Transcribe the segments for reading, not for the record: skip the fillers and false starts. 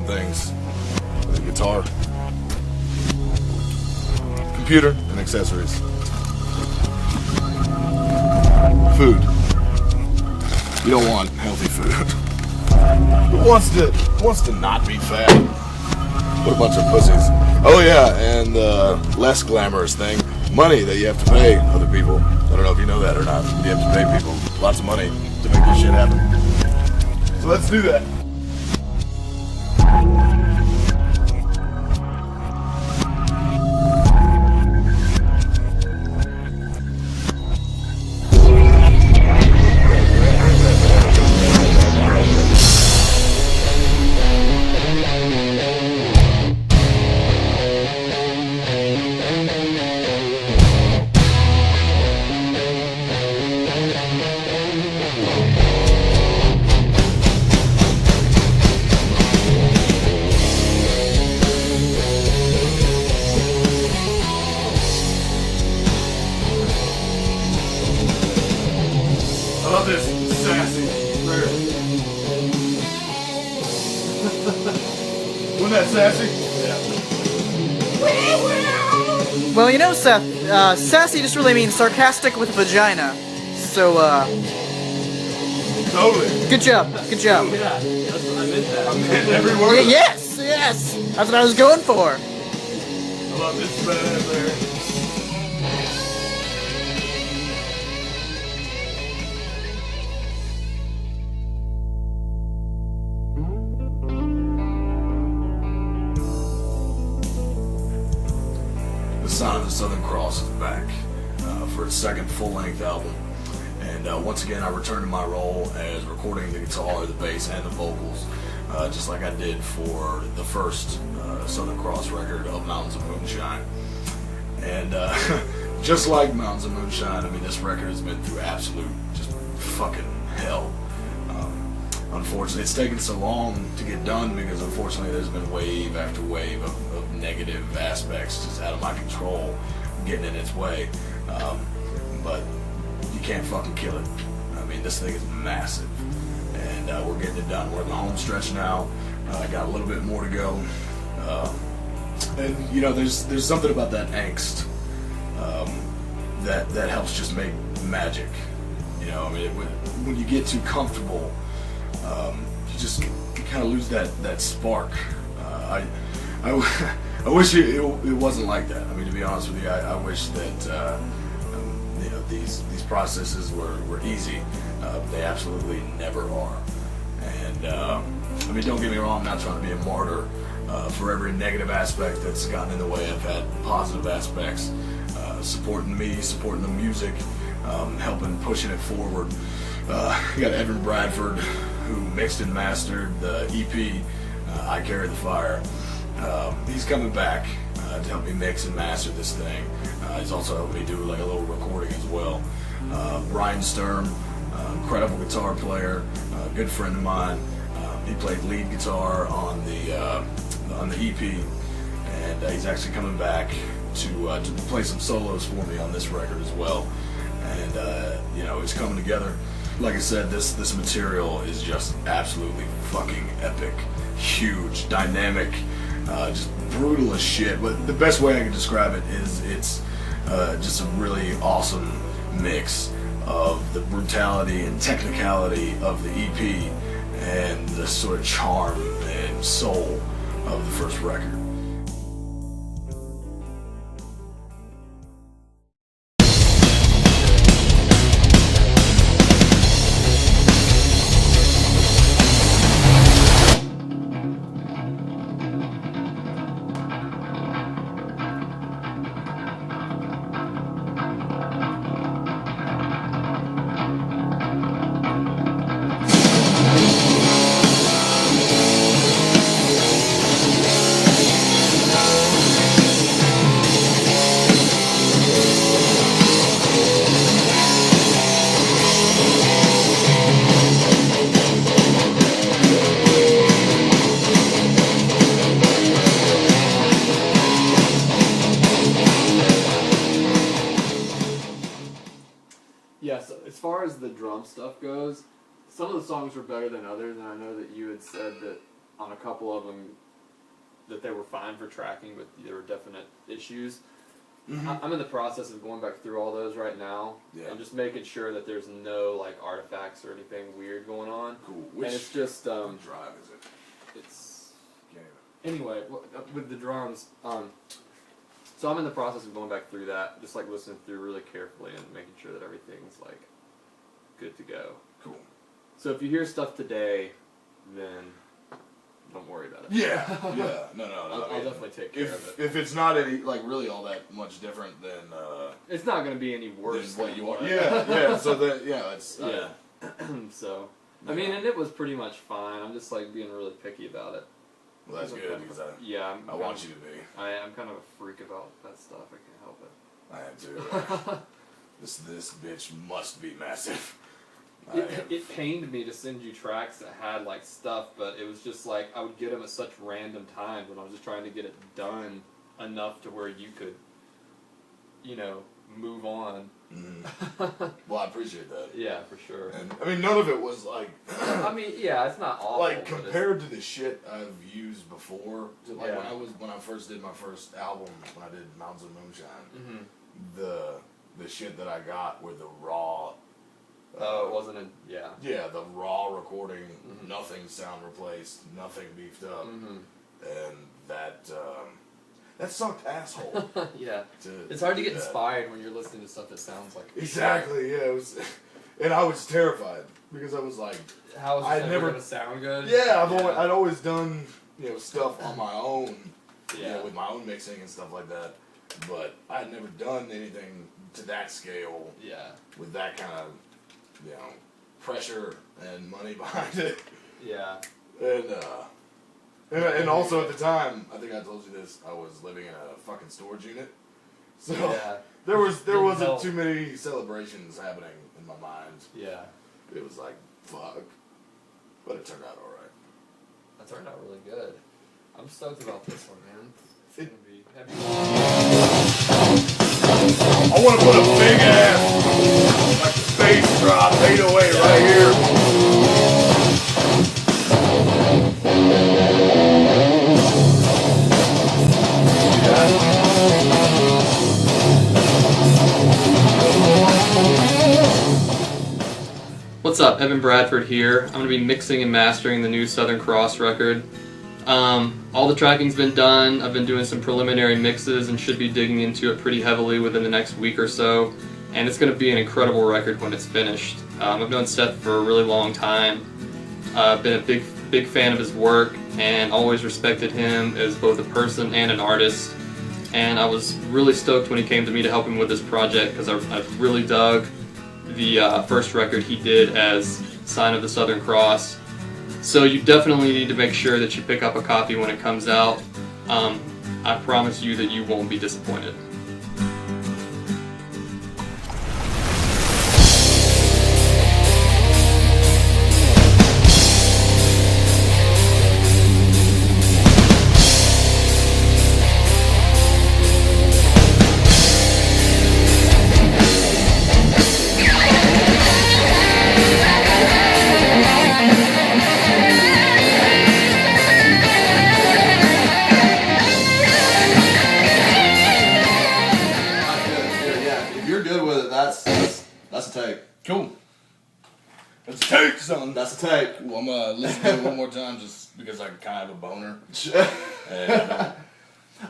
things. The guitar, computer, and accessories. Food. You don't want healthy food. Who wants to not be fat? What a bunch of pussies. Oh yeah, and less glamorous thing, money that you have to pay other people. I don't know if you know that or not. You have to pay people lots of money to make this shit happen. So let's do that. I love this sassy. Wasn't that sassy? Yeah. Well, you know, Seth, sassy just really means sarcastic with vagina. So, Totally. good job. Good job. Yeah, that's what I meant that. I meant every word. Yes, yes. That's what I was going for. I love this bad there. The Sign of the Southern Cross is back for its second full-length album, and once again I returned to my role as recording the guitar, the bass, and the vocals, just like I did for the first Southern Cross record of Mountains of Moonshine. And just like Mountains of Moonshine, I mean, this record has been through absolute just fucking hell. Unfortunately, it's taken so long to get done because unfortunately there's been wave after wave of negative aspects just out of my control getting in its way. But you can't fucking kill it. I mean, this thing is massive, and we're getting it done. We're in the home stretch now. I got a little bit more to go, and you know, there's something about that angst that helps just make magic. You know, I mean, when you get too comfortable, you kind of lose that spark. I wish it wasn't like that. I mean, to be honest with you, I wish that you know, these processes were easy. They absolutely never are. And I mean, don't get me wrong, I'm not trying to be a martyr for every negative aspect that's gotten in the way. I've had positive aspects, supporting me, supporting the music, helping pushing it forward. You got Evan Bradford, who mixed and mastered the EP, I Carry the Fire. He's coming back to help me mix and master this thing. He's also helped me do like a little recording as well. Brian Sturm, incredible guitar player, good friend of mine. He played lead guitar on the EP, and he's actually coming back to play some solos for me on this record as well. And you know, it's coming together. Like I said, this material is just absolutely fucking epic, huge, dynamic, just brutal as shit. But the best way I can describe it is it's just a really awesome mix of the brutality and technicality of the EP and the sort of charm and soul of the first record. Yeah, so as far as the drum stuff goes, some of the songs were better than others, and I know that you had said that on a couple of them that they were fine for tracking, but there were definite issues. I'm in the process of going back through all those right now and just making sure that there's no like artifacts or anything weird going on. Cool. And it's just drive is it? it's anyway with the drums. So I'm in the process of going back through that, just like listening through really carefully and making sure that everything's like good to go. Cool. So if you hear stuff today, then don't worry about it. Yeah. No. I'll definitely take care of it. If it's not any like really all that much different than It's not going to be any worse than what you what- want. Yeah. So that it's Yeah. So I mean, and it was pretty much fine. I'm just like being really picky about it. Well, that's good because I want you to be. I'm kind of a freak about that stuff. I can't help it. I am too. This bitch must be massive. It pained me to send you tracks that had like stuff, but it was just like I would get them at such random times when I was just trying to get it done enough to where you could, move on. Well, I appreciate that. Yeah, for sure. And I mean, none of it was like. I mean, yeah, it's not awful. Like compared to the shit I've used before, like Yeah. when I first did my first album, when I did Mountains of Moonshine, the shit that I got were the raw. Oh, it wasn't in. Yeah. Yeah, the raw recording, nothing sound replaced, nothing beefed up, and that sucked asshole. Yeah. to It's hard to do get that. inspired when you're listening to stuff that sounds like. Exactly. Yeah, it was, and I was terrified because I was like, How is I'd this never- ever gonna sound good? yeah, I'd always done stuff on my own, Yeah. with my own mixing and stuff like that, but I had never done anything to that scale Yeah. with that kind of pressure and money behind it. Yeah. And also at the time, I think I told you this, I was living in a fucking storage unit. So Yeah. there Didn't wasn't help. too many celebrations happening in my mind. Yeah. It was like, fuck. But it turned out alright. That turned out really good. I'm stoked about this one, man. It's It- gonna be heavy. I want to put a big ass like bass drop 808 right here. What's up? Evan Bradford here. I'm going to be mixing and mastering the new Southern Cross record. All the tracking's been done. I've been doing some preliminary mixes and should be digging into it pretty heavily within the next week or so. And it's going to be an incredible record when it's finished. I've known Seth for a really long time. I've been a big fan of his work and always respected him as both a person and an artist. And I was really stoked when he came to me to help him with this project because I really dug the first record he did as Sign of the Southern Cross. So you definitely need to make sure that you pick up a copy when it comes out. I promise you that you won't be disappointed. If you're good with it, that's a take. Cool. Let's take something. That's a take. Well, I'm gonna listen to it one more time just because I kind of have a boner. And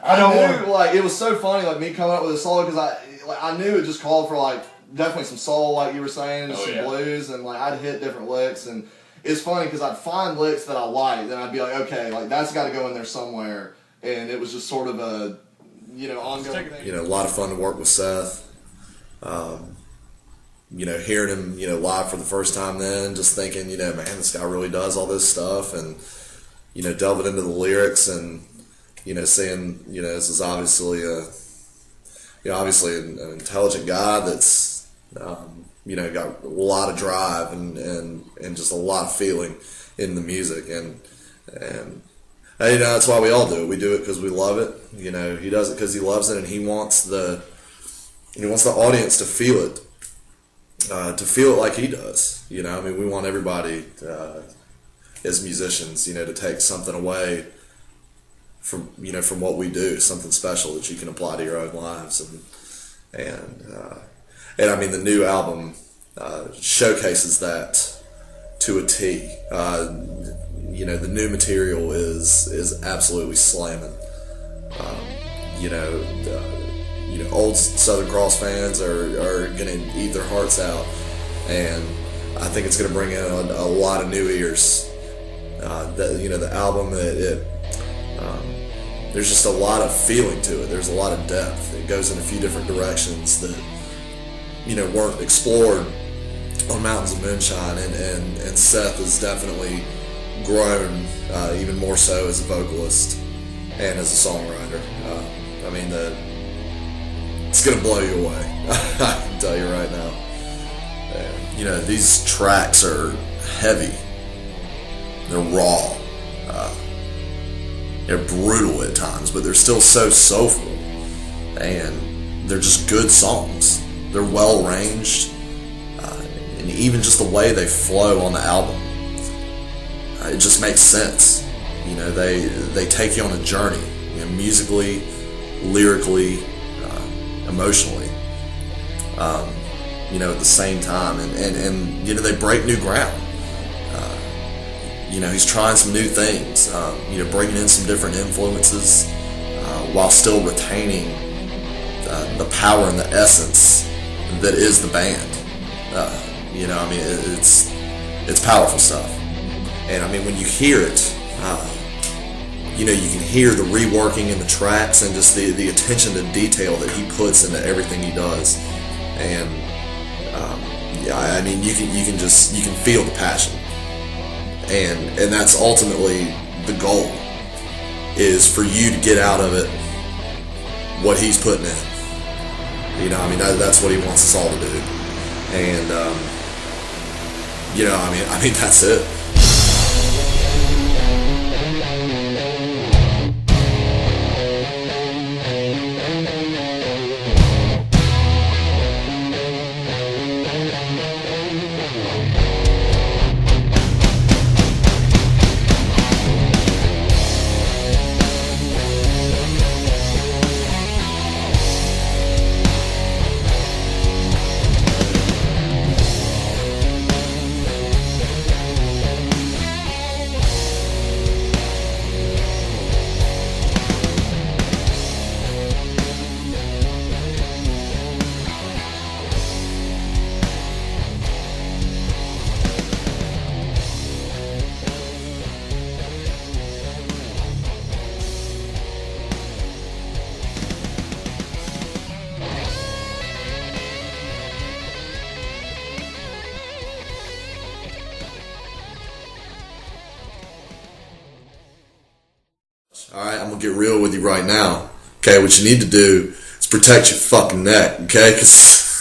I don't I want. knew, like, it was so funny, like, me coming up with a solo, because I knew it just called for, like, definitely some soul, like you were saying, and Oh, some yeah. blues, and, like, I'd hit different licks, and it's funny, because I'd find licks that I liked, and I'd be like, okay, like, that's got to go in there somewhere, and it was just sort of a, ongoing thing. A lot of fun to work with Seth. Hearing him, live for the first time then, just thinking, man, this guy really does all this stuff, and, delving into the lyrics and, seeing, this is obviously an intelligent guy that's, got a lot of drive and just a lot of feeling in the music, and that's why we all do it. We do it because we love it. He does it because he loves it, and he wants the audience to feel it like he does. We want everybody as musicians, to take something away from from what we do, something special that you can apply to your own lives, and I mean the new album showcases that to a T. The new material is absolutely slamming. Old Southern Cross fans are gonna eat their hearts out, and I think it's gonna bring in a lot of new ears. The album, there's just a lot of feeling to it. There's a lot of depth. It goes in a few different directions that weren't explored on Mountains of Moonshine, and Seth has definitely grown even more so as a vocalist and as a songwriter. It's gonna blow you away. I can tell you right now. These tracks are heavy. They're raw. They're brutal at times, but they're still so soulful, and they're just good songs. They're well arranged, and even just the way they flow on the album, it just makes sense. They take you on a journey, musically, lyrically, emotionally, at the same time, and they break new ground. He's trying some new things, bringing in some different influences, while still retaining the power and the essence that is the band. It's powerful stuff. And when you hear it, you can hear the reworking in the tracks and just the attention to detail that he puts into everything he does. And you can feel the passion. And that's ultimately the goal, is for you to get out of it what he's putting in. That's what he wants us all to do. And that's it. Alright, I'm gonna get real with you right now. Okay, what you need to do is protect your fucking neck, okay? 'Cause